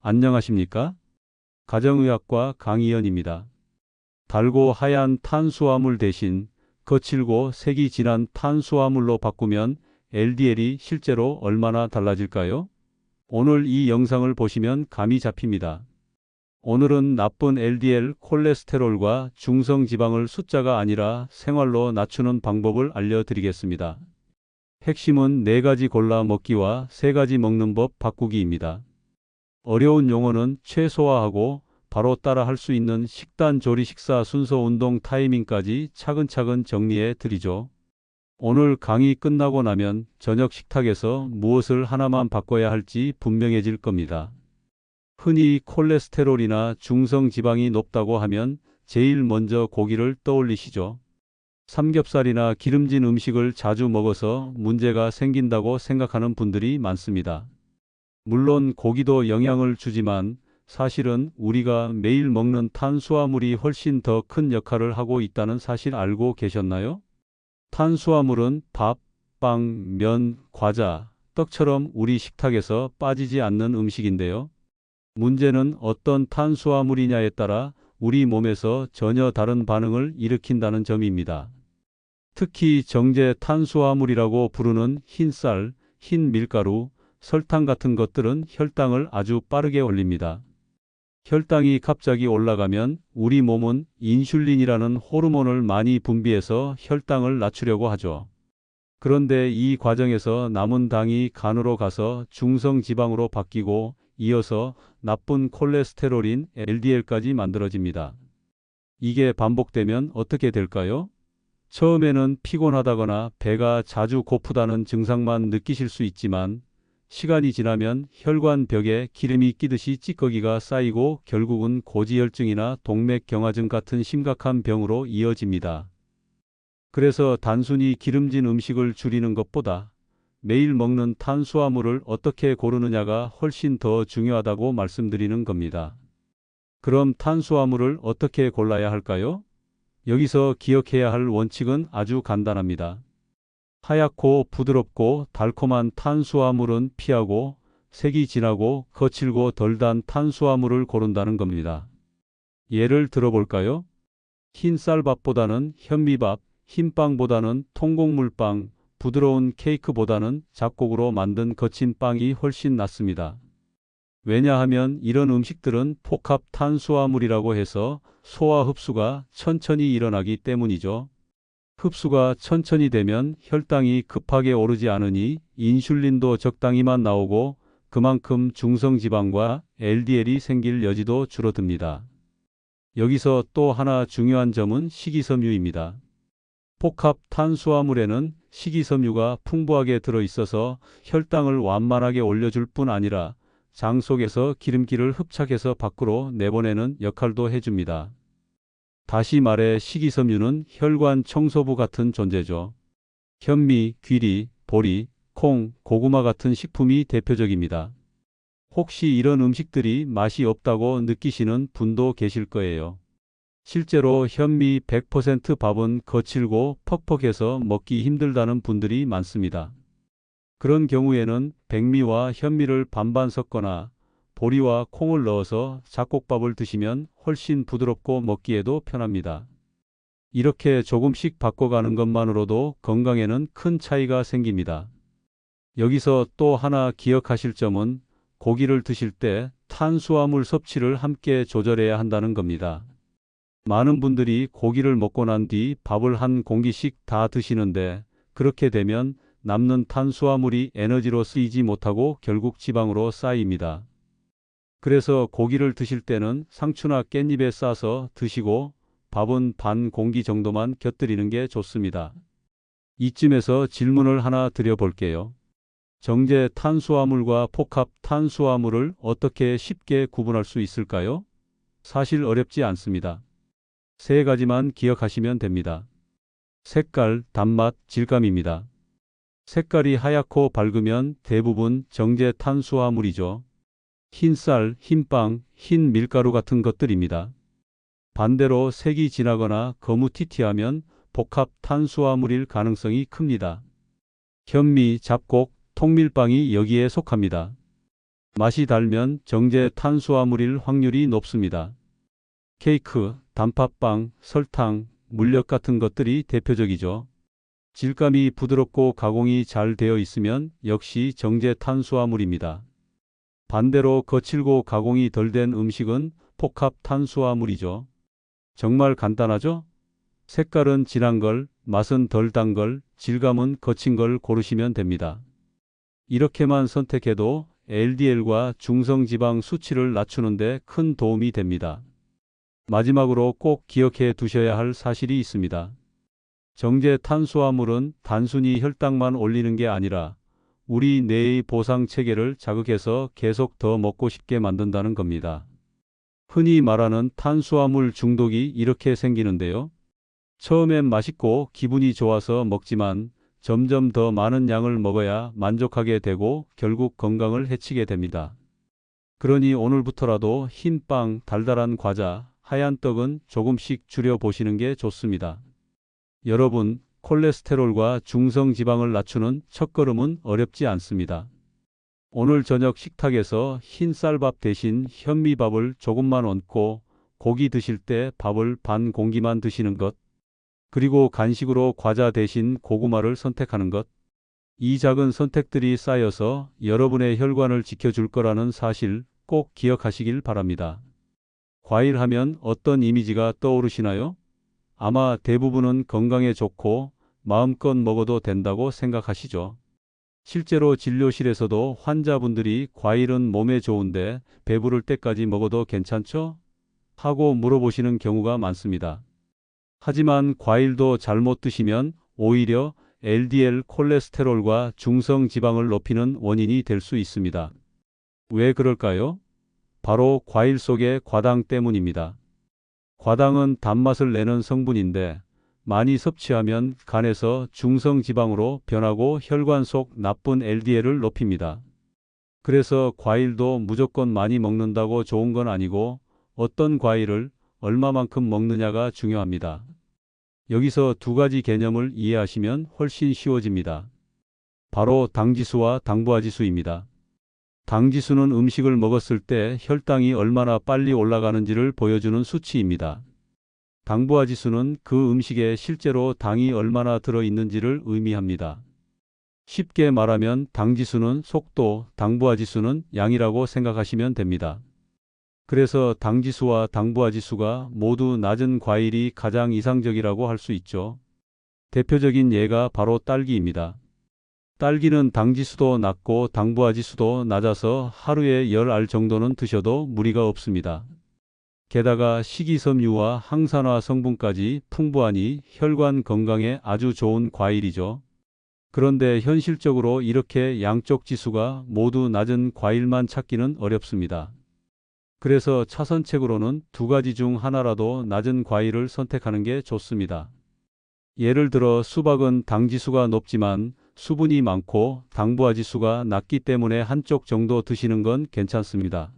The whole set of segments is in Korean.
안녕하십니까? 가정의학과 강희연입니다. 달고 하얀 탄수화물 대신 거칠고 색이 진한 탄수화물로 바꾸면 LDL이 실제로 얼마나 달라질까요? 오늘 이 영상을 보시면 감이 잡힙니다. 오늘은 나쁜 LDL 콜레스테롤과 중성지방을 숫자가 아니라 생활로 낮추는 방법을 알려드리겠습니다. 핵심은 4가지 골라 먹기와 3가지 먹는 법 바꾸기입니다. 어려운 용어는 최소화하고 바로 따라 할 수 있는 식단 조리 식사 순서 운동 타이밍까지 차근차근 정리해 드리죠. 오늘 강의 끝나고 나면 저녁 식탁에서 무엇을 하나만 바꿔야 할지 분명해질 겁니다. 흔히 콜레스테롤이나 중성지방이 높다고 하면 제일 먼저 고기를 떠올리시죠. 삼겹살이나 기름진 음식을 자주 먹어서 문제가 생긴다고 생각하는 분들이 많습니다. 물론 고기도 영향을 주지만 사실은 우리가 매일 먹는 탄수화물이 훨씬 더 큰 역할을 하고 있다는 사실 알고 계셨나요? 탄수화물은 밥, 빵, 면, 과자, 떡처럼 우리 식탁에서 빠지지 않는 음식인데요. 문제는 어떤 탄수화물이냐에 따라 우리 몸에서 전혀 다른 반응을 일으킨다는 점입니다. 특히 정제 탄수화물이라고 부르는 흰쌀, 흰 밀가루, 설탕 같은 것들은 혈당을 아주 빠르게 올립니다. 혈당이 갑자기 올라가면 우리 몸은 인슐린이라는 호르몬을 많이 분비해서 혈당을 낮추려고 하죠. 그런데 이 과정에서 남은 당이 간으로 가서 중성지방으로 바뀌고 이어서 나쁜 콜레스테롤인 LDL까지 만들어집니다. 이게 반복되면 어떻게 될까요? 처음에는 피곤하다거나 배가 자주 고프다는 증상만 느끼실 수 있지만 시간이 지나면 혈관 벽에 기름이 끼듯이 찌꺼기가 쌓이고 결국은 고지혈증이나 동맥경화증 같은 심각한 병으로 이어집니다. 그래서 단순히 기름진 음식을 줄이는 것보다 매일 먹는 탄수화물을 어떻게 고르느냐가 훨씬 더 중요하다고 말씀드리는 겁니다. 그럼 탄수화물을 어떻게 골라야 할까요? 여기서 기억해야 할 원칙은 아주 간단합니다. 하얗고 부드럽고 달콤한 탄수화물은 피하고 색이 진하고 거칠고 덜 단 탄수화물을 고른다는 겁니다. 예를 들어볼까요? 흰 쌀밥보다는 현미밥, 흰 빵보다는 통곡물빵, 부드러운 케이크보다는 잡곡으로 만든 거친 빵이 훨씬 낫습니다. 왜냐하면 이런 음식들은 복합 탄수화물이라고 해서 소화 흡수가 천천히 일어나기 때문이죠. 흡수가 천천히 되면 혈당이 급하게 오르지 않으니 인슐린도 적당히만 나오고 그만큼 중성지방과 LDL이 생길 여지도 줄어듭니다. 여기서 또 하나 중요한 점은 식이섬유입니다. 복합 탄수화물에는 식이섬유가 풍부하게 들어있어서 혈당을 완만하게 올려줄 뿐 아니라 장 속에서 기름기를 흡착해서 밖으로 내보내는 역할도 해줍니다. 다시 말해 식이섬유는 혈관 청소부 같은 존재죠. 현미, 귀리, 보리, 콩, 고구마 같은 식품이 대표적입니다. 혹시 이런 음식들이 맛이 없다고 느끼시는 분도 계실 거예요. 실제로 현미 100% 밥은 거칠고 퍽퍽해서 먹기 힘들다는 분들이 많습니다. 그런 경우에는 백미와 현미를 반반 섞거나 보리와 콩을 넣어서 잡곡밥을 드시면 훨씬 부드럽고 먹기에도 편합니다. 이렇게 조금씩 바꿔가는 것만으로도 건강에는 큰 차이가 생깁니다. 여기서 또 하나 기억하실 점은 고기를 드실 때 탄수화물 섭취를 함께 조절해야 한다는 겁니다. 많은 분들이 고기를 먹고 난 뒤 밥을 한 공기씩 다 드시는데 그렇게 되면 남는 탄수화물이 에너지로 쓰이지 못하고 결국 지방으로 쌓입니다. 그래서 고기를 드실 때는 상추나 깻잎에 싸서 드시고 밥은 반 공기 정도만 곁들이는 게 좋습니다. 이쯤에서 질문을 하나 드려볼게요. 정제 탄수화물과 복합 탄수화물을 어떻게 쉽게 구분할 수 있을까요? 사실 어렵지 않습니다. 3가지만 기억하시면 됩니다. 색깔, 단맛, 질감입니다. 색깔이 하얗고 밝으면 대부분 정제 탄수화물이죠. 흰쌀, 흰빵, 흰 밀가루 같은 것들입니다. 반대로 색이 진하거나 거무튀튀하면 복합 탄수화물일 가능성이 큽니다. 현미, 잡곡, 통밀빵이 여기에 속합니다. 맛이 달면 정제 탄수화물일 확률이 높습니다. 케이크, 단팥빵, 설탕, 물엿 같은 것들이 대표적이죠. 질감이 부드럽고 가공이 잘 되어 있으면 역시 정제 탄수화물입니다. 반대로 거칠고 가공이 덜 된 음식은 복합 탄수화물이죠. 정말 간단하죠? 색깔은 진한 걸, 맛은 덜 단 걸, 질감은 거친 걸 고르시면 됩니다. 이렇게만 선택해도 LDL과 중성지방 수치를 낮추는 데 큰 도움이 됩니다. 마지막으로 꼭 기억해 두셔야 할 사실이 있습니다. 정제 탄수화물은 단순히 혈당만 올리는 게 아니라 우리 뇌의 보상 체계를 자극해서 계속 더 먹고 싶게 만든다는 겁니다. 흔히 말하는 탄수화물 중독이 이렇게 생기는데요. 처음엔 맛있고 기분이 좋아서 먹지만 점점 더 많은 양을 먹어야 만족하게 되고 결국 건강을 해치게 됩니다. 그러니 오늘부터라도 흰 빵, 달달한 과자, 하얀 떡은 조금씩 줄여보시는 게 좋습니다. 여러분, 콜레스테롤과 중성지방을 낮추는 첫걸음은 어렵지 않습니다. 오늘 저녁 식탁에서 흰 쌀밥 대신 현미밥을 조금만 얹고 고기 드실 때 밥을 반 공기만 드시는 것, 그리고 간식으로 과자 대신 고구마를 선택하는 것, 이 작은 선택들이 쌓여서 여러분의 혈관을 지켜줄 거라는 사실 꼭 기억하시길 바랍니다. 과일 하면 어떤 이미지가 떠오르시나요? 아마 대부분은 건강에 좋고 마음껏 먹어도 된다고 생각하시죠. 실제로 진료실에서도 환자분들이 과일은 몸에 좋은데 배부를 때까지 먹어도 괜찮죠? 하고 물어보시는 경우가 많습니다. 하지만 과일도 잘못 드시면 오히려 LDL 콜레스테롤과 중성 지방을 높이는 원인이 될 수 있습니다. 왜 그럴까요? 바로 과일 속의 과당 때문입니다. 과당은 단맛을 내는 성분인데 많이 섭취하면 간에서 중성 지방으로 변하고 혈관 속 나쁜 LDL을 높입니다. 그래서 과일도 무조건 많이 먹는다고 좋은 건 아니고 어떤 과일을 얼마만큼 먹느냐가 중요합니다. 여기서 두 가지 개념을 이해하시면 훨씬 쉬워집니다. 바로 당지수와 당부하지수입니다. 당지수는 음식을 먹었을 때 혈당이 얼마나 빨리 올라가는지를 보여주는 수치입니다. 당부하지수는 그 음식에 실제로 당이 얼마나 들어있는지를 의미합니다. 쉽게 말하면 당지수는 속도, 당부하지수는 양이라고 생각하시면 됩니다. 그래서 당지수와 당부하지수가 모두 낮은 과일이 가장 이상적이라고 할 수 있죠. 대표적인 예가 바로 딸기입니다. 딸기는 당지수도 낮고 당부하지수도 낮아서 하루에 10알 정도는 드셔도 무리가 없습니다. 게다가 식이섬유와 항산화 성분까지 풍부하니 혈관 건강에 아주 좋은 과일이죠. 그런데 현실적으로 이렇게 양쪽 지수가 모두 낮은 과일만 찾기는 어렵습니다. 그래서 차선책으로는 두 가지 중 하나라도 낮은 과일을 선택하는 게 좋습니다. 예를 들어 수박은 당지수가 높지만 수분이 많고 당부하지수가 낮기 때문에 한쪽 정도 드시는 건 괜찮습니다.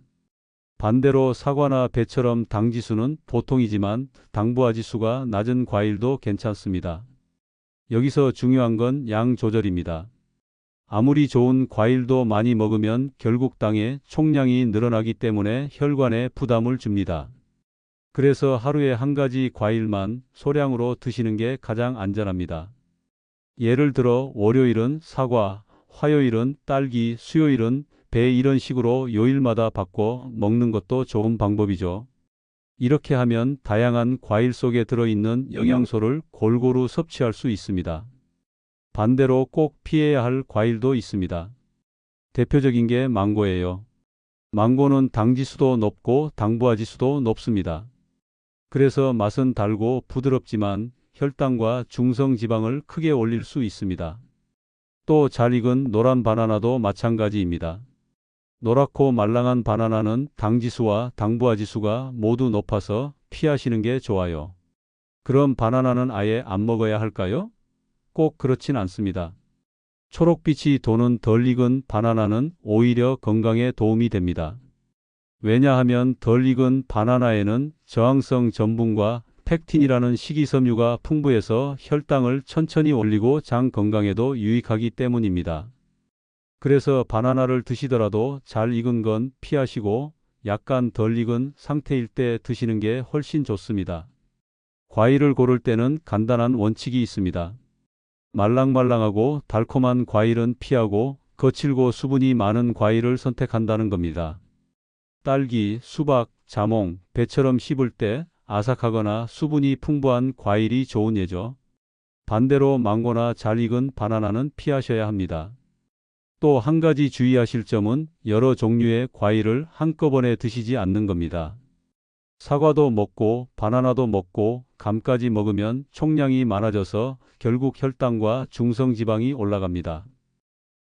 반대로 사과나 배처럼 당지수는 보통이지만 당부하지수가 낮은 과일도 괜찮습니다. 여기서 중요한 건 양 조절입니다. 아무리 좋은 과일도 많이 먹으면 결국 당의 총량이 늘어나기 때문에 혈관에 부담을 줍니다. 그래서 하루에 한 가지 과일만 소량으로 드시는 게 가장 안전합니다. 예를 들어 월요일은 사과, 화요일은 딸기, 수요일은 배 이런 식으로 요일마다 바꿔 먹는 것도 좋은 방법이죠. 이렇게 하면 다양한 과일 속에 들어있는 영양소를 골고루 섭취할 수 있습니다. 반대로 꼭 피해야 할 과일도 있습니다. 대표적인 게 망고예요. 망고는 당지수도 높고 당부하지수도 높습니다. 그래서 맛은 달고 부드럽지만 혈당과 중성지방을 크게 올릴 수 있습니다. 또 잘 익은 노란 바나나도 마찬가지입니다. 노랗고 말랑한 바나나는 당지수와 당부하지수가 모두 높아서 피하시는 게 좋아요. 그럼 바나나는 아예 안 먹어야 할까요? 꼭 그렇진 않습니다. 초록빛이 도는 덜 익은 바나나는 오히려 건강에 도움이 됩니다. 왜냐하면 덜 익은 바나나에는 저항성 전분과 팩틴이라는 식이섬유가 풍부해서 혈당을 천천히 올리고 장 건강에도 유익하기 때문입니다. 그래서 바나나를 드시더라도 잘 익은 건 피하시고 약간 덜 익은 상태일 때 드시는 게 훨씬 좋습니다. 과일을 고를 때는 간단한 원칙이 있습니다. 말랑말랑하고 달콤한 과일은 피하고 거칠고 수분이 많은 과일을 선택한다는 겁니다. 딸기, 수박, 자몽, 배처럼 씹을 때 아삭하거나 수분이 풍부한 과일이 좋은 예죠. 반대로 망고나 잘 익은 바나나는 피하셔야 합니다. 또 한 가지 주의하실 점은 여러 종류의 과일을 한꺼번에 드시지 않는 겁니다. 사과도 먹고 바나나도 먹고 감까지 먹으면 총량이 많아져서 결국 혈당과 중성지방이 올라갑니다.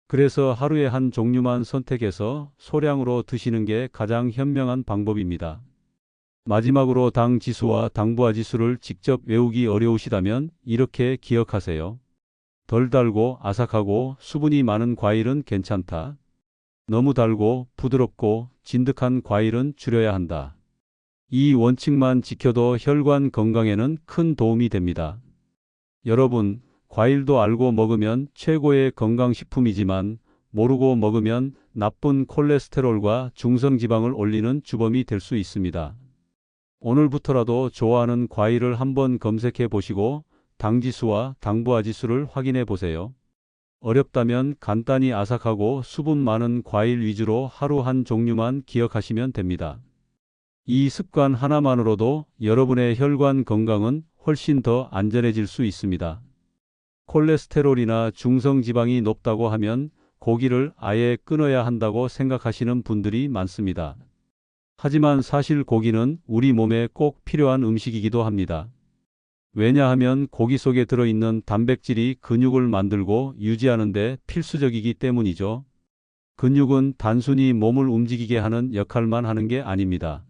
그래서 하루에 한 종류만 선택해서 소량으로 드시는 게 가장 현명한 방법입니다. 마지막으로 당 지수와 당부화 지수를 직접 외우기 어려우시다면 이렇게 기억하세요. 덜 달고 아삭하고 수분이 많은 과일은 괜찮다. 너무 달고 부드럽고 진득한 과일은 줄여야 한다. 이 원칙만 지켜도 혈관 건강에는 큰 도움이 됩니다. 여러분, 과일도 알고 먹으면 최고의 건강식품이지만 모르고 먹으면 나쁜 콜레스테롤과 중성지방을 올리는 주범이 될 수 있습니다. 오늘부터라도 좋아하는 과일을 한번 검색해 보시고 당지수와 당부화지수를 확인해 보세요. 어렵다면 간단히 아삭하고 수분 많은 과일 위주로 하루 한 종류만 기억하시면 됩니다. 이 습관 하나만으로도 여러분의 혈관 건강은 훨씬 더 안전해질 수 있습니다. 콜레스테롤이나 중성지방이 높다고 하면 고기를 아예 끊어야 한다고 생각하시는 분들이 많습니다. 하지만 사실 고기는 우리 몸에 꼭 필요한 음식이기도 합니다. 왜냐하면 고기 속에 들어있는 단백질이 근육을 만들고 유지하는 데 필수적이기 때문이죠. 근육은 단순히 몸을 움직이게 하는 역할만 하는 게 아닙니다.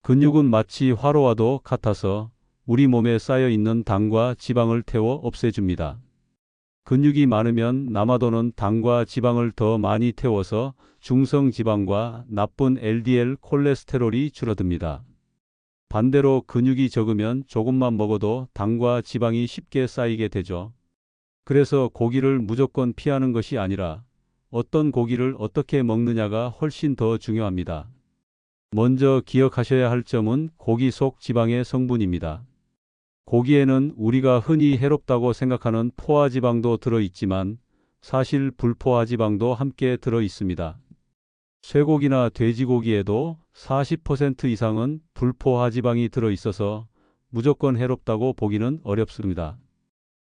근육은 마치 화로와도 같아서 우리 몸에 쌓여 있는 당과 지방을 태워 없애줍니다. 근육이 많으면 남아도는 당과 지방을 더 많이 태워서 중성 지방과 나쁜 LDL 콜레스테롤이 줄어듭니다. 반대로 근육이 적으면 조금만 먹어도 당과 지방이 쉽게 쌓이게 되죠. 그래서 고기를 무조건 피하는 것이 아니라 어떤 고기를 어떻게 먹느냐가 훨씬 더 중요합니다. 먼저 기억하셔야 할 점은 고기 속 지방의 성분입니다. 고기에는 우리가 흔히 해롭다고 생각하는 포화지방도 들어있지만 사실 불포화지방도 함께 들어있습니다. 쇠고기나 돼지고기에도 40% 이상은 불포화지방이 들어있어서 무조건 해롭다고 보기는 어렵습니다.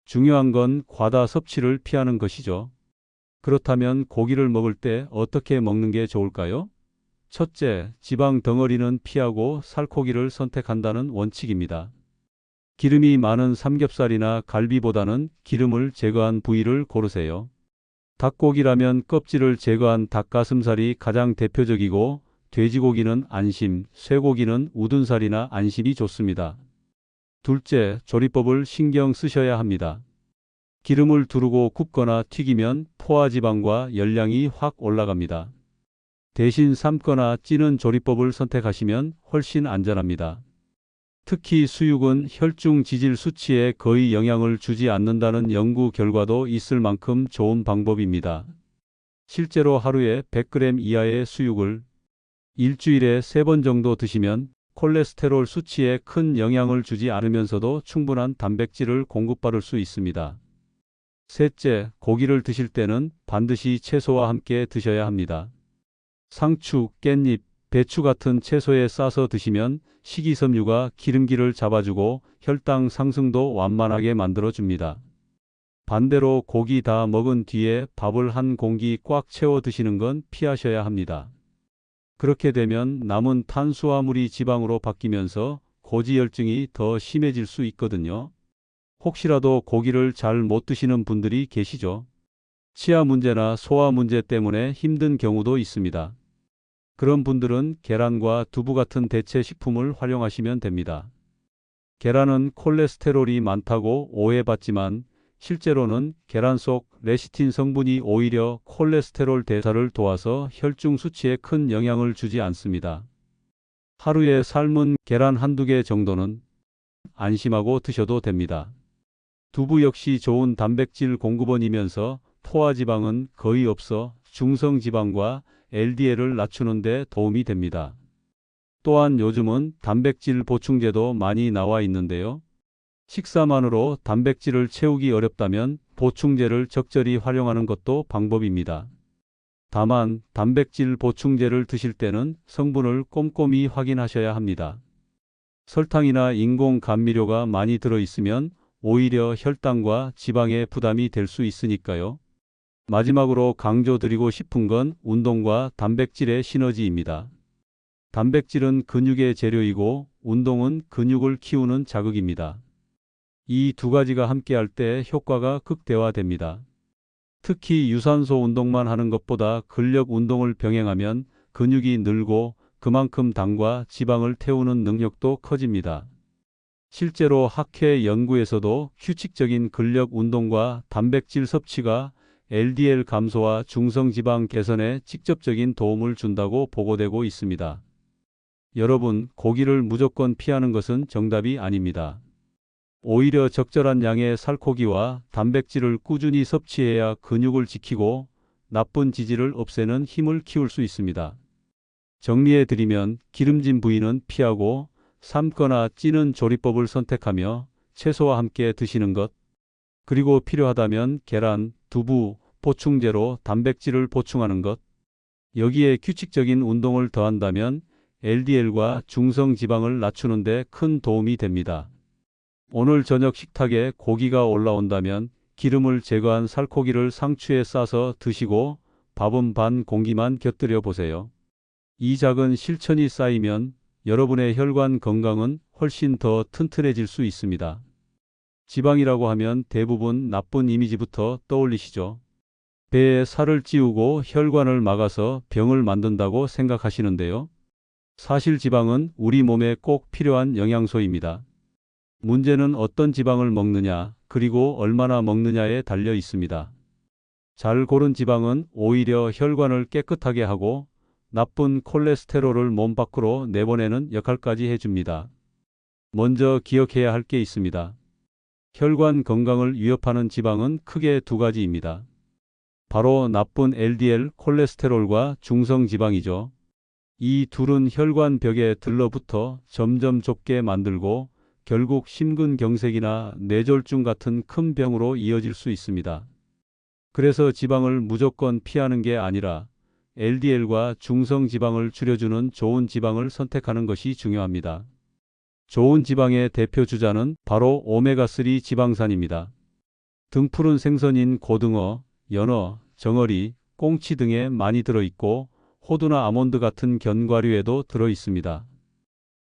중요한 건 과다 섭취를 피하는 것이죠. 그렇다면 고기를 먹을 때 어떻게 먹는 게 좋을까요? 첫째, 지방 덩어리는 피하고 살코기를 선택한다는 원칙입니다. 기름이 많은 삼겹살이나 갈비보다는 기름을 제거한 부위를 고르세요. 닭고기라면 껍질을 제거한 닭가슴살이 가장 대표적이고 돼지고기는 안심, 쇠고기는 우둔살이나 안심이 좋습니다. 둘째, 조리법을 신경 쓰셔야 합니다. 기름을 두르고 굽거나 튀기면 포화지방과 열량이 확 올라갑니다. 대신 삶거나 찌는 조리법을 선택하시면 훨씬 안전합니다. 특히 수육은 혈중 지질 수치에 거의 영향을 주지 않는다는 연구 결과도 있을 만큼 좋은 방법입니다. 실제로 하루에 100g 이하의 수육을 일주일에 3번 정도 드시면 콜레스테롤 수치에 큰 영향을 주지 않으면서도 충분한 단백질을 공급받을 수 있습니다. 셋째, 고기를 드실 때는 반드시 채소와 함께 드셔야 합니다. 상추, 깻잎, 배추 같은 채소에 싸서 드시면 식이섬유가 기름기를 잡아주고 혈당 상승도 완만하게 만들어줍니다. 반대로 고기 다 먹은 뒤에 밥을 한 공기 꽉 채워 드시는 건 피하셔야 합니다. 그렇게 되면 남은 탄수화물이 지방으로 바뀌면서 고지혈증이 더 심해질 수 있거든요. 혹시라도 고기를 잘 못 드시는 분들이 계시죠? 치아 문제나 소화 문제 때문에 힘든 경우도 있습니다. 그런 분들은 계란과 두부 같은 대체 식품을 활용하시면 됩니다. 계란은 콜레스테롤이 많다고 오해받지만 실제로는 계란 속 레시틴 성분이 오히려 콜레스테롤 대사를 도와서 혈중 수치에 큰 영향을 주지 않습니다. 하루에 삶은 계란 한두 개 정도는 안심하고 드셔도 됩니다. 두부 역시 좋은 단백질 공급원이면서 포화지방은 거의 없어 중성 지방과 LDL을 낮추는 데 도움이 됩니다. 또한 요즘은 단백질 보충제도 많이 나와 있는데요. 식사만으로 단백질을 채우기 어렵다면 보충제를 적절히 활용하는 것도 방법입니다. 다만 단백질 보충제를 드실 때는 성분을 꼼꼼히 확인하셔야 합니다. 설탕이나 인공 감미료가 많이 들어 있으면 오히려 혈당과 지방에 부담이 될 수 있으니까요. 마지막으로 강조드리고 싶은 건 운동과 단백질의 시너지입니다. 단백질은 근육의 재료이고 운동은 근육을 키우는 자극입니다. 이 두 가지가 함께할 때 효과가 극대화됩니다. 특히 유산소 운동만 하는 것보다 근력 운동을 병행하면 근육이 늘고 그만큼 당과 지방을 태우는 능력도 커집니다. 실제로 학회 연구에서도 규칙적인 근력 운동과 단백질 섭취가 LDL 감소와 중성지방 개선에 직접적인 도움을 준다고 보고되고 있습니다. 여러분, 고기를 무조건 피하는 것은 정답이 아닙니다. 오히려 적절한 양의 살코기와 단백질을 꾸준히 섭취해야 근육을 지키고 나쁜 지질을 없애는 힘을 키울 수 있습니다. 정리해드리면 기름진 부위는 피하고 삶거나 찌는 조리법을 선택하며 채소와 함께 드시는 것, 그리고 필요하다면 계란, 두부, 보충제로 단백질을 보충하는 것, 여기에 규칙적인 운동을 더한다면 LDL과 중성지방을 낮추는 데 큰 도움이 됩니다. 오늘 저녁 식탁에 고기가 올라온다면 기름을 제거한 살코기를 상추에 싸서 드시고 밥은 반 공기만 곁들여 보세요. 이 작은 실천이 쌓이면 여러분의 혈관 건강은 훨씬 더 튼튼해질 수 있습니다. 지방이라고 하면 대부분 나쁜 이미지부터 떠올리시죠? 배에 살을 찌우고 혈관을 막아서 병을 만든다고 생각하시는데요. 사실 지방은 우리 몸에 꼭 필요한 영양소입니다. 문제는 어떤 지방을 먹느냐, 그리고 얼마나 먹느냐에 달려 있습니다. 잘 고른 지방은 오히려 혈관을 깨끗하게 하고 나쁜 콜레스테롤을 몸 밖으로 내보내는 역할까지 해줍니다. 먼저 기억해야 할 게 있습니다. 혈관 건강을 위협하는 지방은 크게 두 가지입니다. 바로 나쁜 LDL 콜레스테롤과 중성 지방이죠. 이 둘은 혈관 벽에 들러붙어 점점 좁게 만들고 결국 심근경색이나 뇌졸중 같은 큰 병으로 이어질 수 있습니다. 그래서 지방을 무조건 피하는 게 아니라 LDL과 중성 지방을 줄여주는 좋은 지방을 선택하는 것이 중요합니다. 좋은 지방의 대표 주자는 바로 오메가3 지방산입니다. 등푸른 생선인 고등어, 연어, 정어리, 꽁치 등에 많이 들어있고 호두나 아몬드 같은 견과류에도 들어있습니다.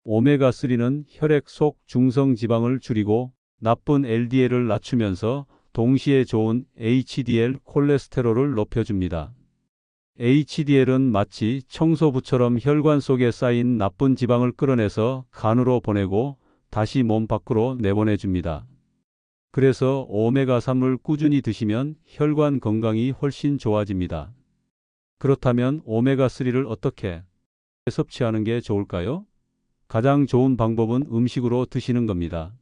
오메가3는 혈액 속 중성 지방을 줄이고 나쁜 LDL을 낮추면서 동시에 좋은 HDL 콜레스테롤을 높여줍니다. HDL은 마치 청소부처럼 혈관 속에 쌓인 나쁜 지방을 끌어내서 간으로 보내고 다시 몸 밖으로 내보내줍니다. 그래서 오메가3을 꾸준히 드시면 혈관 건강이 훨씬 좋아집니다. 그렇다면 오메가3를 어떻게 섭취하는 게 좋을까요? 가장 좋은 방법은 음식으로 드시는 겁니다.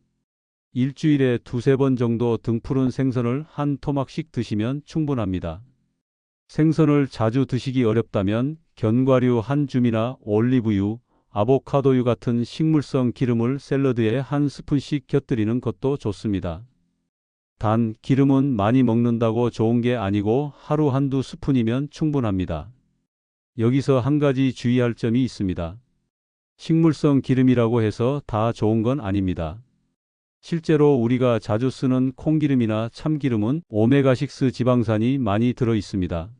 일주일에 두세 번 정도 등푸른 생선을 한 토막씩 드시면 충분합니다. 생선을 자주 드시기 어렵다면 견과류 한 줌이나 올리브유, 아보카도유 같은 식물성 기름을 샐러드에 한 스푼씩 곁들이는 것도 좋습니다. 단, 기름은 많이 먹는다고 좋은 게 아니고 하루 한두 스푼이면 충분합니다. 여기서 한 가지 주의할 점이 있습니다. 식물성 기름이라고 해서 다 좋은 건 아닙니다. 실제로 우리가 자주 쓰는 콩기름이나 참기름은 오메가6 지방산이 많이 들어 있습니다.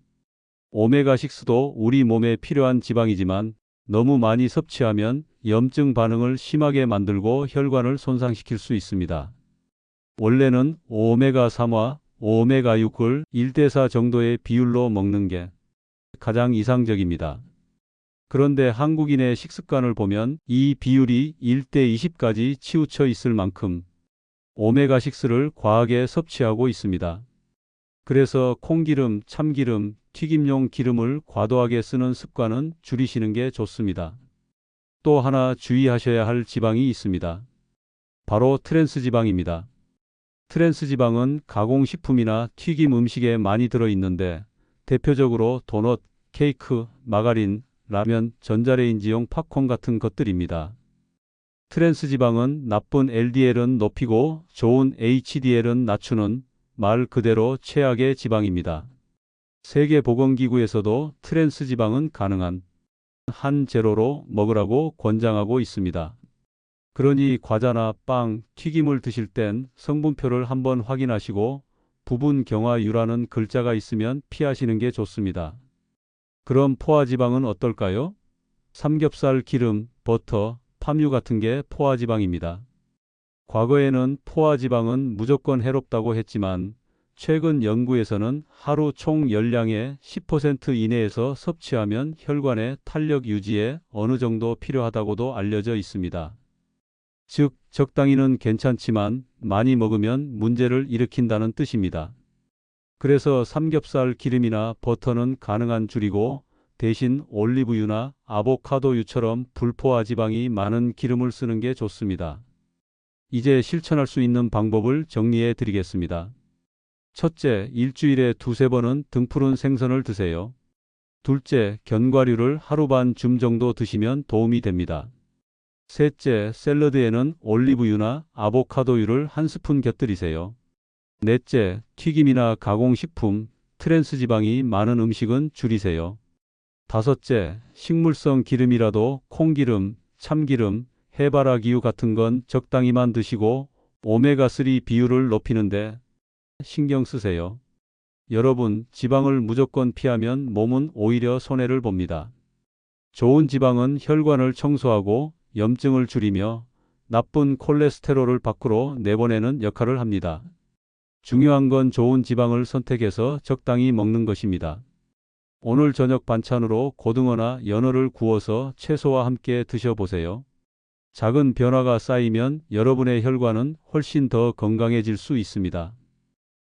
오메가6도 우리 몸에 필요한 지방이지만 너무 많이 섭취하면 염증 반응을 심하게 만들고 혈관을 손상시킬 수 있습니다. 원래는 오메가3와 오메가6을 1대4 정도의 비율로 먹는 게 가장 이상적입니다. 그런데 한국인의 식습관을 보면 이 비율이 1대20까지 치우쳐 있을 만큼 오메가6를 과하게 섭취하고 있습니다. 그래서 콩기름, 참기름, 튀김용 기름을 과도하게 쓰는 습관은 줄이시는 게 좋습니다. 또 하나 주의하셔야 할 지방이 있습니다. 바로 트랜스지방입니다. 트랜스지방은 가공식품이나 튀김 음식에 많이 들어있는데 대표적으로 도넛, 케이크, 마가린, 라면, 전자레인지용 팝콘 같은 것들입니다. 트랜스 지방은 나쁜 LDL은 높이고 좋은 HDL은 낮추는 말 그대로 최악의 지방입니다. 세계보건기구에서도 트랜스 지방은 가능한 한 제로로 먹으라고 권장하고 있습니다. 그러니 과자나 빵, 튀김을 드실 땐 성분표를 한번 확인하시고 부분 경화유라는 글자가 있으면 피하시는 게 좋습니다. 그럼 포화지방은 어떨까요? 삼겹살 기름, 버터, 팜유 같은 게 포화지방입니다. 과거에는 포화지방은 무조건 해롭다고 했지만 최근 연구에서는 하루 총 열량의 10% 이내에서 섭취하면 혈관의 탄력 유지에 어느 정도 필요하다고도 알려져 있습니다. 즉, 적당히는 괜찮지만 많이 먹으면 문제를 일으킨다는 뜻입니다. 그래서 삼겹살 기름이나 버터는 가능한 줄이고 대신 올리브유나 아보카도유처럼 불포화 지방이 많은 기름을 쓰는 게 좋습니다. 이제 실천할 수 있는 방법을 정리해 드리겠습니다. 첫째, 일주일에 두세 번은 등푸른 생선을 드세요. 둘째, 견과류를 하루 반 줌 정도 드시면 도움이 됩니다. 셋째, 샐러드에는 올리브유나 아보카도유를 한 스푼 곁들이세요. 넷째, 튀김이나 가공식품, 트랜스 지방이 많은 음식은 줄이세요. 다섯째, 식물성 기름이라도 콩기름, 참기름, 해바라기유 같은 건 적당히만 드시고 오메가3 비율을 높이는데 신경 쓰세요. 여러분, 지방을 무조건 피하면 몸은 오히려 손해를 봅니다. 좋은 지방은 혈관을 청소하고 염증을 줄이며 나쁜 콜레스테롤을 밖으로 내보내는 역할을 합니다. 중요한 건 좋은 지방을 선택해서 적당히 먹는 것입니다. 오늘 저녁 반찬으로 고등어나 연어를 구워서 채소와 함께 드셔보세요. 작은 변화가 쌓이면 여러분의 혈관은 훨씬 더 건강해질 수 있습니다.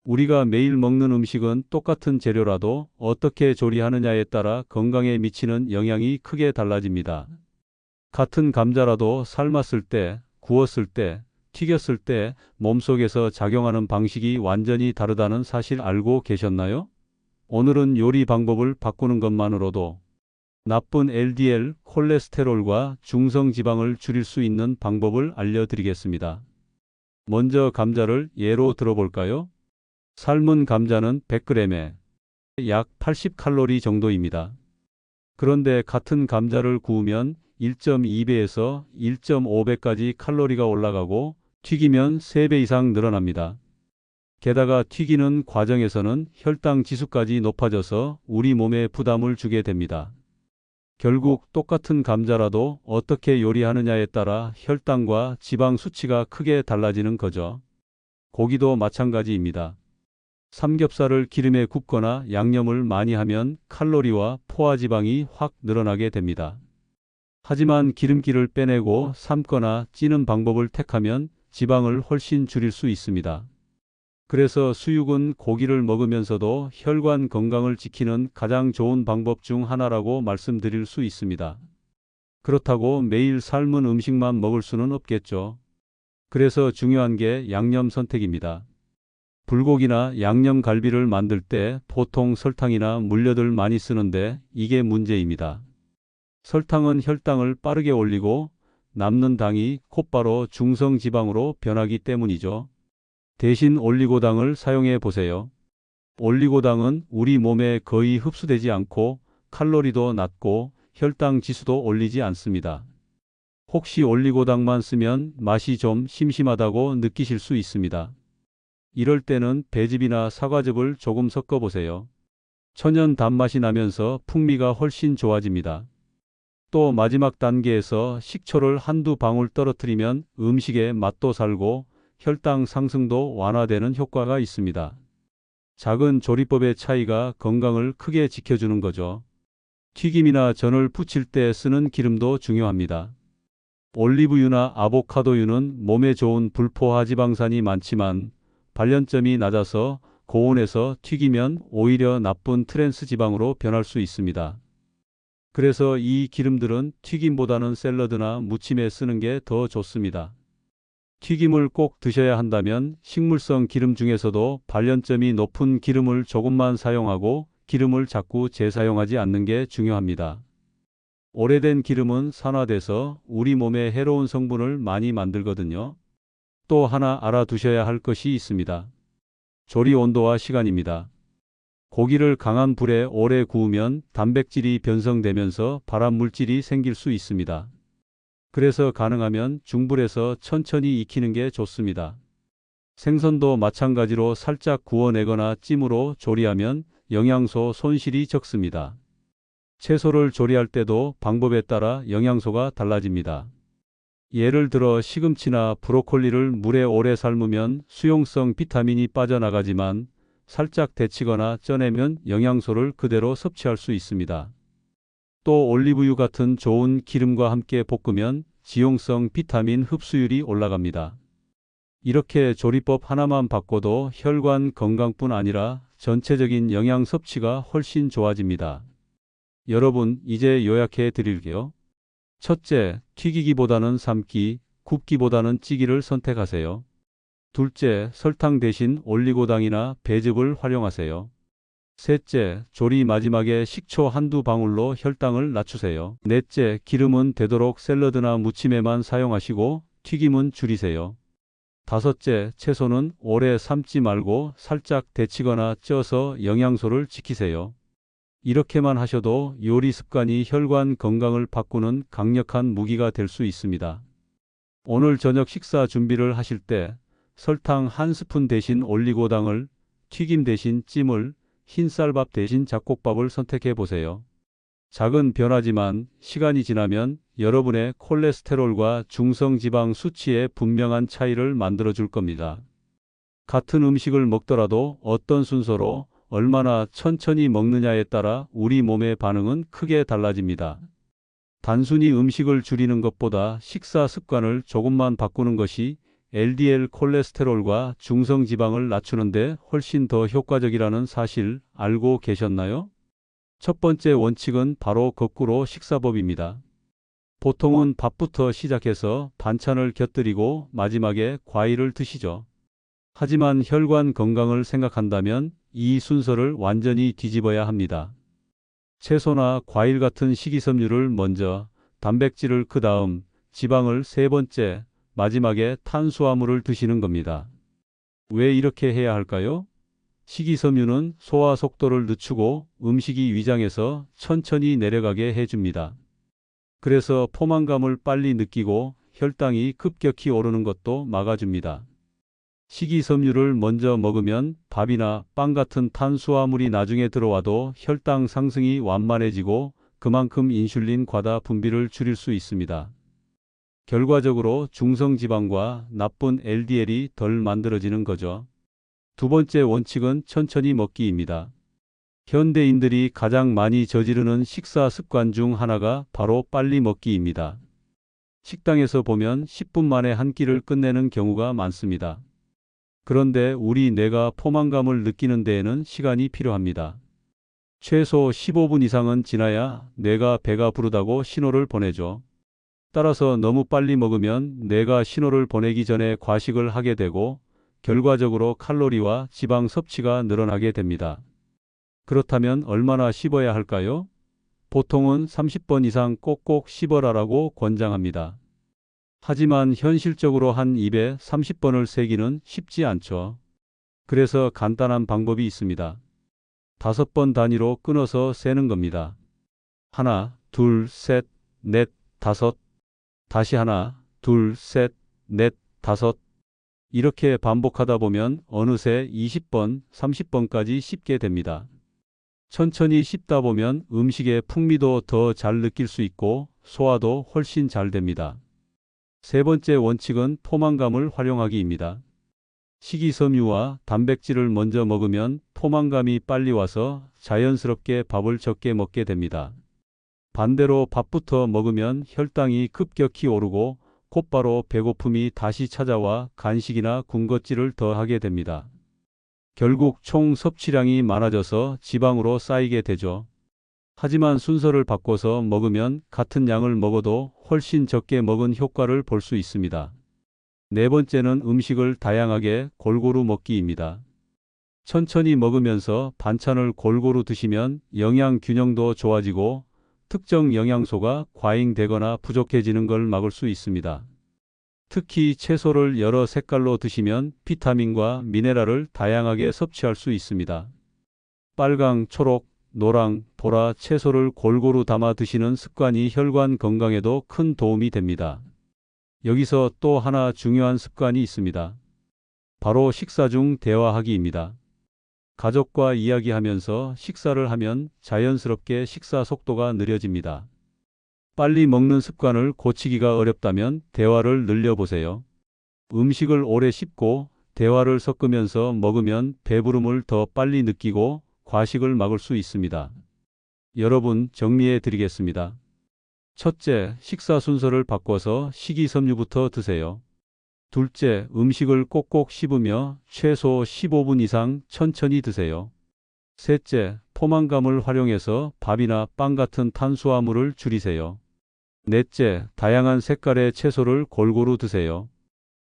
우리가 매일 먹는 음식은 똑같은 재료라도 어떻게 조리하느냐에 따라 건강에 미치는 영향이 크게 달라집니다. 같은 감자라도 삶았을 때, 구웠을 때, 튀겼을 때 몸속에서 작용하는 방식이 완전히 다르다는 사실 알고 계셨나요? 오늘은 요리 방법을 바꾸는 것만으로도 나쁜 LDL, 콜레스테롤과 중성지방을 줄일 수 있는 방법을 알려드리겠습니다. 먼저 감자를 예로 들어볼까요? 삶은 감자는 100g에 약 80칼로리 정도입니다. 그런데 같은 감자를 구우면 1.2배에서 1.5배까지 칼로리가 올라가고 튀기면 3배 이상 늘어납니다. 게다가 튀기는 과정에서는 혈당 지수까지 높아져서 우리 몸에 부담을 주게 됩니다. 결국 똑같은 감자라도 어떻게 요리하느냐에 따라 혈당과 지방 수치가 크게 달라지는 거죠. 고기도 마찬가지입니다. 삼겹살을 기름에 굽거나 양념을 많이 하면 칼로리와 포화지방이 확 늘어나게 됩니다. 하지만 기름기를 빼내고 삶거나 찌는 방법을 택하면 지방을 훨씬 줄일 수 있습니다. 그래서 수육은 고기를 먹으면서도 혈관 건강을 지키는 가장 좋은 방법 중 하나라고 말씀드릴 수 있습니다. 그렇다고 매일 삶은 음식만 먹을 수는 없겠죠. 그래서 중요한 게 양념 선택입니다. 불고기나 양념갈비를 만들 때 보통 설탕이나 물엿을 많이 쓰는데 이게 문제입니다. 설탕은 혈당을 빠르게 올리고 남는 당이 곧바로 중성지방으로 변하기 때문이죠. 대신 올리고당을 사용해 보세요. 올리고당은 우리 몸에 거의 흡수되지 않고 칼로리도 낮고 혈당 지수도 올리지 않습니다. 혹시 올리고당만 쓰면 맛이 좀 심심하다고 느끼실 수 있습니다. 이럴 때는 배즙이나 사과즙을 조금 섞어 보세요. 천연 단맛이 나면서 풍미가 훨씬 좋아집니다. 또 마지막 단계에서 식초를 한두 방울 떨어뜨리면 음식의 맛도 살고 혈당 상승도 완화되는 효과가 있습니다. 작은 조리법의 차이가 건강을 크게 지켜주는 거죠. 튀김이나 전을 부칠 때 쓰는 기름도 중요합니다. 올리브유나 아보카도유는 몸에 좋은 불포화 지방산이 많지만 발연점이 낮아서 고온에서 튀기면 오히려 나쁜 트랜스 지방으로 변할 수 있습니다. 그래서 이 기름들은 튀김보다는 샐러드나 무침에 쓰는 게 더 좋습니다. 튀김을 꼭 드셔야 한다면 식물성 기름 중에서도 발연점이 높은 기름을 조금만 사용하고 기름을 자꾸 재사용하지 않는 게 중요합니다. 오래된 기름은 산화돼서 우리 몸에 해로운 성분을 많이 만들거든요. 또 하나 알아두셔야 할 것이 있습니다. 조리 온도와 시간입니다. 고기를 강한 불에 오래 구우면 단백질이 변성되면서 발암 물질이 생길 수 있습니다. 그래서 가능하면 중불에서 천천히 익히는 게 좋습니다. 생선도 마찬가지로 살짝 구워내거나 찜으로 조리하면 영양소 손실이 적습니다. 채소를 조리할 때도 방법에 따라 영양소가 달라집니다. 예를 들어 시금치나 브로콜리를 물에 오래 삶으면 수용성 비타민이 빠져나가지만 살짝 데치거나 쪄내면 영양소를 그대로 섭취할 수 있습니다. 또 올리브유 같은 좋은 기름과 함께 볶으면 지용성 비타민 흡수율이 올라갑니다. 이렇게 조리법 하나만 바꿔도 혈관 건강뿐 아니라 전체적인 영양 섭취가 훨씬 좋아집니다. 여러분, 이제 요약해 드릴게요. 첫째, 튀기기보다는 삶기, 굽기보다는 찌기를 선택하세요. 둘째, 설탕 대신 올리고당이나 배즙을 활용하세요. 셋째, 조리 마지막에 식초 한두 방울로 혈당을 낮추세요. 넷째, 기름은 되도록 샐러드나 무침에만 사용하시고 튀김은 줄이세요. 다섯째, 채소는 오래 삶지 말고 살짝 데치거나 쪄서 영양소를 지키세요. 이렇게만 하셔도 요리 습관이 혈관 건강을 바꾸는 강력한 무기가 될 수 있습니다. 오늘 저녁 식사 준비를 하실 때 설탕 한 스푼 대신 올리고당을, 튀김 대신 찜을, 흰쌀밥 대신 잡곡밥을 선택해 보세요. 작은 변화지만 시간이 지나면 여러분의 콜레스테롤과 중성지방 수치에 분명한 차이를 만들어 줄 겁니다. 같은 음식을 먹더라도 어떤 순서로 얼마나 천천히 먹느냐에 따라 우리 몸의 반응은 크게 달라집니다. 단순히 음식을 줄이는 것보다 식사 습관을 조금만 바꾸는 것이 LDL 콜레스테롤과 중성지방을 낮추는데 훨씬 더 효과적이라는 사실 알고 계셨나요? 첫 번째 원칙은 바로 거꾸로 식사법입니다. 보통은 밥부터 시작해서 반찬을 곁들이고 마지막에 과일을 드시죠. 하지만 혈관 건강을 생각한다면 이 순서를 완전히 뒤집어야 합니다. 채소나 과일 같은 식이섬유를 먼저, 단백질을 그 다음, 지방을 세 번째, 마지막에 탄수화물을 드시는 겁니다. 왜 이렇게 해야 할까요? 식이섬유는 소화 속도를 늦추고 음식이 위장에서 천천히 내려가게 해줍니다. 그래서 포만감을 빨리 느끼고 혈당이 급격히 오르는 것도 막아줍니다. 식이섬유를 먼저 먹으면 밥이나 빵 같은 탄수화물이 나중에 들어와도 혈당 상승이 완만해지고 그만큼 인슐린 과다 분비를 줄일 수 있습니다. 결과적으로 중성지방과 나쁜 LDL이 덜 만들어지는 거죠. 두 번째 원칙은 천천히 먹기입니다. 현대인들이 가장 많이 저지르는 식사 습관 중 하나가 바로 빨리 먹기입니다. 식당에서 보면 10분 만에 한 끼를 끝내는 경우가 많습니다. 그런데 우리 뇌가 포만감을 느끼는 데에는 시간이 필요합니다. 최소 15분 이상은 지나야 뇌가 배가 부르다고 신호를 보내죠. 따라서 너무 빨리 먹으면 뇌가 신호를 보내기 전에 과식을 하게 되고 결과적으로 칼로리와 지방 섭취가 늘어나게 됩니다. 그렇다면 얼마나 씹어야 할까요? 보통은 30번 이상 꼭꼭 씹어라라고 권장합니다. 하지만 현실적으로 한 입에 30번을 세기는 쉽지 않죠. 그래서 간단한 방법이 있습니다. 5번 단위로 끊어서 세는 겁니다. 하나, 둘, 셋, 넷, 다섯. 다시 하나, 둘, 셋, 넷, 다섯. 이렇게 반복하다 보면 어느새 20번, 30번까지 씹게 됩니다. 천천히 씹다 보면 음식의 풍미도 더 잘 느낄 수 있고 소화도 훨씬 잘 됩니다. 세 번째 원칙은 포만감을 활용하기입니다. 식이섬유와 단백질을 먼저 먹으면 포만감이 빨리 와서 자연스럽게 밥을 적게 먹게 됩니다. 반대로 밥부터 먹으면 혈당이 급격히 오르고 곧바로 배고픔이 다시 찾아와 간식이나 군것질을 더 하게 됩니다. 결국 총 섭취량이 많아져서 지방으로 쌓이게 되죠. 하지만 순서를 바꿔서 먹으면 같은 양을 먹어도 훨씬 적게 먹은 효과를 볼 수 있습니다. 네 번째는 음식을 다양하게 골고루 먹기입니다. 천천히 먹으면서 반찬을 골고루 드시면 영양 균형도 좋아지고 특정 영양소가 과잉되거나 부족해지는 걸 막을 수 있습니다. 특히 채소를 여러 색깔로 드시면 비타민과 미네랄을 다양하게 섭취할 수 있습니다. 빨강, 초록, 노랑, 보라 채소를 골고루 담아 드시는 습관이 혈관 건강에도 큰 도움이 됩니다. 여기서 또 하나 중요한 습관이 있습니다. 바로 식사 중 대화하기입니다. 가족과 이야기하면서 식사를 하면 자연스럽게 식사 속도가 느려집니다. 빨리 먹는 습관을 고치기가 어렵다면 대화를 늘려보세요. 음식을 오래 씹고 대화를 섞으면서 먹으면 배부름을 더 빨리 느끼고 과식을 막을 수 있습니다. 여러분, 정리해 드리겠습니다. 첫째, 식사 순서를 바꿔서 식이섬유부터 드세요. 둘째, 음식을 꼭꼭 씹으며 최소 15분 이상 천천히 드세요. 셋째, 포만감을 활용해서 밥이나 빵 같은 탄수화물을 줄이세요. 넷째, 다양한 색깔의 채소를 골고루 드세요.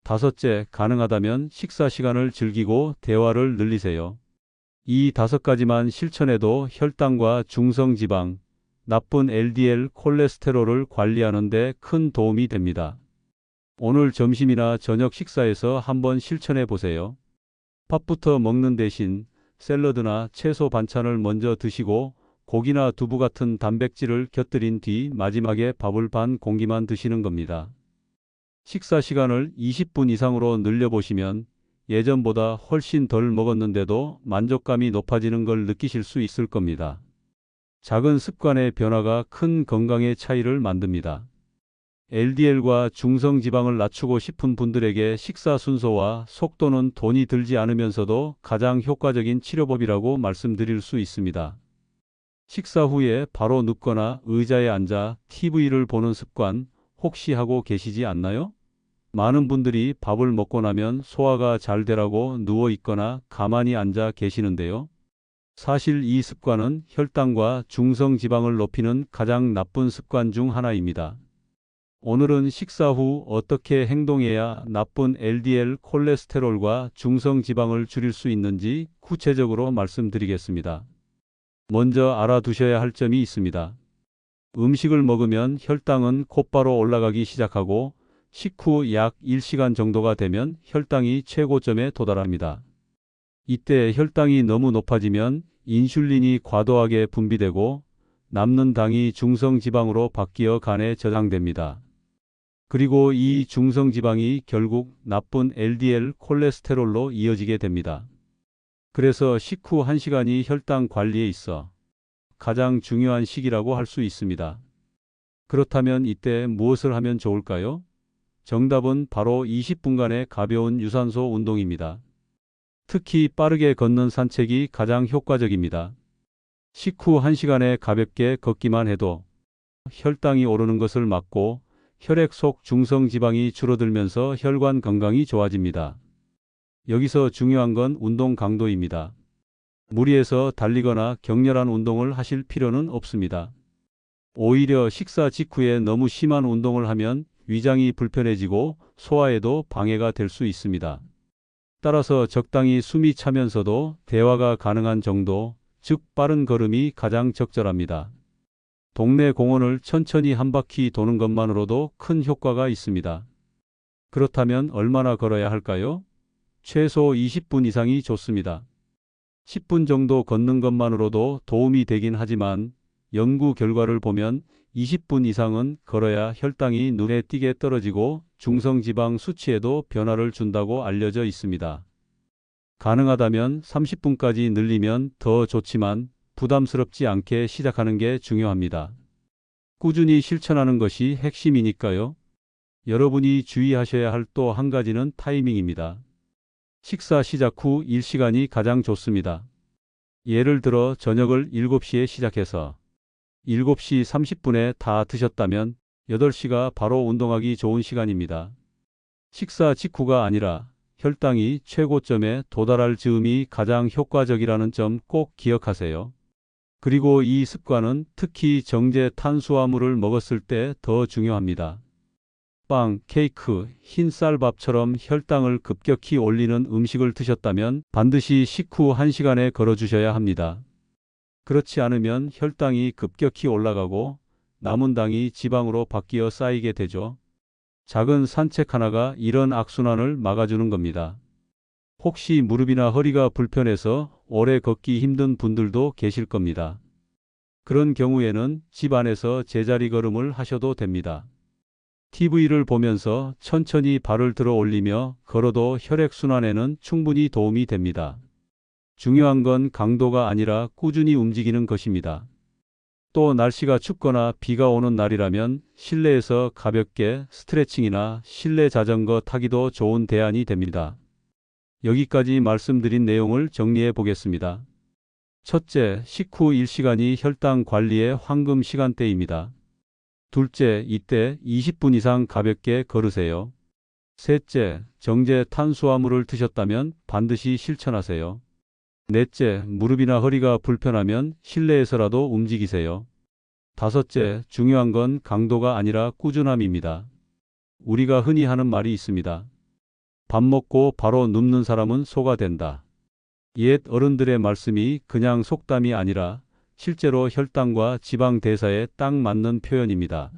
다섯째, 가능하다면 식사 시간을 즐기고 대화를 늘리세요. 이 5가지만 실천해도 혈당과 중성지방, 나쁜 LDL 콜레스테롤을 관리하는 데 큰 도움이 됩니다. 오늘 점심이나 저녁 식사에서 한번 실천해 보세요. 밥부터 먹는 대신 샐러드나 채소 반찬을 먼저 드시고 고기나 두부 같은 단백질을 곁들인 뒤 마지막에 밥을 반 공기만 드시는 겁니다. 식사 시간을 20분 이상으로 늘려보시면 예전보다 훨씬 덜 먹었는데도 만족감이 높아지는 걸 느끼실 수 있을 겁니다. 작은 습관의 변화가 큰 건강의 차이를 만듭니다. LDL과 중성지방을 낮추고 싶은 분들에게 식사 순서와 속도는 돈이 들지 않으면서도 가장 효과적인 치료법이라고 말씀드릴 수 있습니다. 식사 후에 바로 눕거나 의자에 앉아 TV를 보는 습관 혹시 하고 계시지 않나요? 많은 분들이 밥을 먹고 나면 소화가 잘 되라고 누워 있거나 가만히 앉아 계시는데요. 사실 이 습관은 혈당과 중성지방을 높이는 가장 나쁜 습관 중 하나입니다. 오늘은 식사 후 어떻게 행동해야 나쁜 LDL 콜레스테롤과 중성지방을 줄일 수 있는지 구체적으로 말씀드리겠습니다. 먼저 알아두셔야 할 점이 있습니다. 음식을 먹으면 혈당은 곧바로 올라가기 시작하고 식후 약 1시간 정도가 되면 혈당이 최고점에 도달합니다. 이때 혈당이 너무 높아지면 인슐린이 과도하게 분비되고 남는 당이 중성지방으로 바뀌어 간에 저장됩니다. 그리고 이 중성지방이 결국 나쁜 LDL 콜레스테롤로 이어지게 됩니다. 그래서 식후 1시간이 혈당 관리에 있어 가장 중요한 시기라고 할 수 있습니다. 그렇다면 이때 무엇을 하면 좋을까요? 정답은 바로 20분간의 가벼운 유산소 운동입니다. 특히 빠르게 걷는 산책이 가장 효과적입니다. 식후 1시간에 가볍게 걷기만 해도 혈당이 오르는 것을 막고 혈액 속 중성지방이 줄어들면서 혈관 건강이 좋아집니다. 여기서 중요한 건 운동 강도입니다. 무리해서 달리거나 격렬한 운동을 하실 필요는 없습니다. 오히려 식사 직후에 너무 심한 운동을 하면 위장이 불편해지고 소화에도 방해가 될 수 있습니다. 따라서 적당히 숨이 차면서도 대화가 가능한 정도, 즉 빠른 걸음이 가장 적절합니다. 동네 공원을 천천히 한 바퀴 도는 것만으로도 큰 효과가 있습니다. 그렇다면 얼마나 걸어야 할까요? 최소 20분 이상이 좋습니다. 10분 정도 걷는 것만으로도 도움이 되긴 하지만 연구 결과를 보면 20분 이상은 걸어야 혈당이 눈에 띄게 떨어지고 중성지방 수치에도 변화를 준다고 알려져 있습니다. 가능하다면 30분까지 늘리면 더 좋지만 부담스럽지 않게 시작하는 게 중요합니다. 꾸준히 실천하는 것이 핵심이니까요. 여러분이 주의하셔야 할 또 한 가지는 타이밍입니다. 식사 시작 후 1시간이 가장 좋습니다. 예를 들어 저녁을 7시에 시작해서 7시 30분에 다 드셨다면 8시가 바로 운동하기 좋은 시간입니다. 식사 직후가 아니라 혈당이 최고점에 도달할 즈음이 가장 효과적이라는 점 꼭 기억하세요. 그리고 이 습관은 특히 정제 탄수화물을 먹었을 때 더 중요합니다. 빵, 케이크, 흰 쌀밥처럼 혈당을 급격히 올리는 음식을 드셨다면 반드시 식후 1시간에 걸어주셔야 합니다. 그렇지 않으면 혈당이 급격히 올라가고 남은 당이 지방으로 바뀌어 쌓이게 되죠. 작은 산책 하나가 이런 악순환을 막아주는 겁니다. 혹시 무릎이나 허리가 불편해서 오래 걷기 힘든 분들도 계실 겁니다. 그런 경우에는 집 안에서 제자리 걸음을 하셔도 됩니다. TV를 보면서 천천히 발을 들어 올리며 걸어도 혈액순환에는 충분히 도움이 됩니다. 중요한 건 강도가 아니라 꾸준히 움직이는 것입니다. 또 날씨가 춥거나 비가 오는 날이라면 실내에서 가볍게 스트레칭이나 실내 자전거 타기도 좋은 대안이 됩니다. 여기까지 말씀드린 내용을 정리해 보겠습니다. 첫째, 식후 1시간이 혈당 관리의 황금 시간대입니다. 둘째, 이때 20분 이상 가볍게 걸으세요. 셋째, 정제 탄수화물을 드셨다면 반드시 실천하세요. 넷째, 무릎이나 허리가 불편하면 실내에서라도 움직이세요. 다섯째, 중요한 건 강도가 아니라 꾸준함입니다. 우리가 흔히 하는 말이 있습니다. 밥 먹고 바로 눕는 사람은 소가 된다. 옛 어른들의 말씀이 그냥 속담이 아니라 실제로 혈당과 지방 대사에 딱 맞는 표현입니다.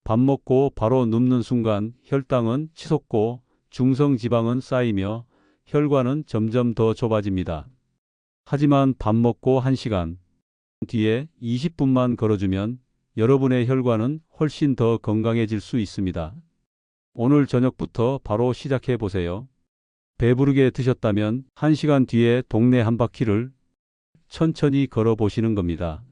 밥 먹고 바로 눕는 순간 혈당은 치솟고 중성지방은 쌓이며 혈관은 점점 더 좁아집니다. 하지만 밥 먹고 1시간 뒤에 20분만 걸어주면 여러분의 혈관은 훨씬 더 건강해질 수 있습니다. 오늘 저녁부터 바로 시작해 보세요. 배부르게 드셨다면 1시간 뒤에 동네 한 바퀴를 천천히 걸어 보시는 겁니다.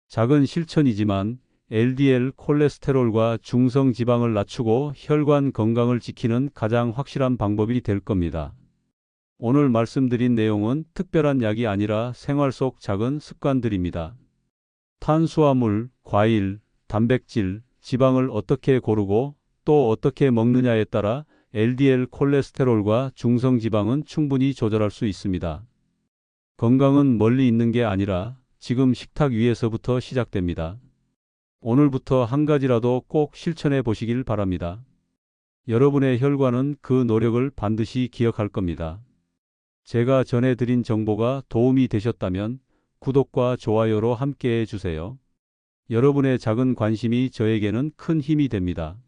작은 실천이지만 LDL 콜레스테롤과 중성 지방을 낮추고 혈관 건강을 지키는 가장 확실한 방법이 될 겁니다. 오늘 말씀드린 내용은 특별한 약이 아니라 생활 속 작은 습관들입니다. 탄수화물, 과일, 단백질, 지방을 어떻게 고르고 또 어떻게 먹느냐에 따라 LDL 콜레스테롤과 중성 지방은 충분히 조절할 수 있습니다. 건강은 멀리 있는 게 아니라 지금 식탁 위에서부터 시작됩니다. 오늘부터 한 가지라도 꼭 실천해 보시길 바랍니다. 여러분의 혈관은 그 노력을 반드시 기억할 겁니다. 제가 전해드린 정보가 도움이 되셨다면 구독과 좋아요로 함께해 주세요. 여러분의 작은 관심이 저에게는 큰 힘이 됩니다.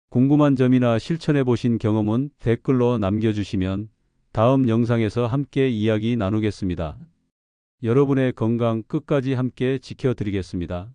궁금한 점이나 실천해 보신 경험은 댓글로 남겨주시면 다음 영상에서 함께 이야기 나누겠습니다. 여러분의 건강 끝까지 함께 지켜드리겠습니다.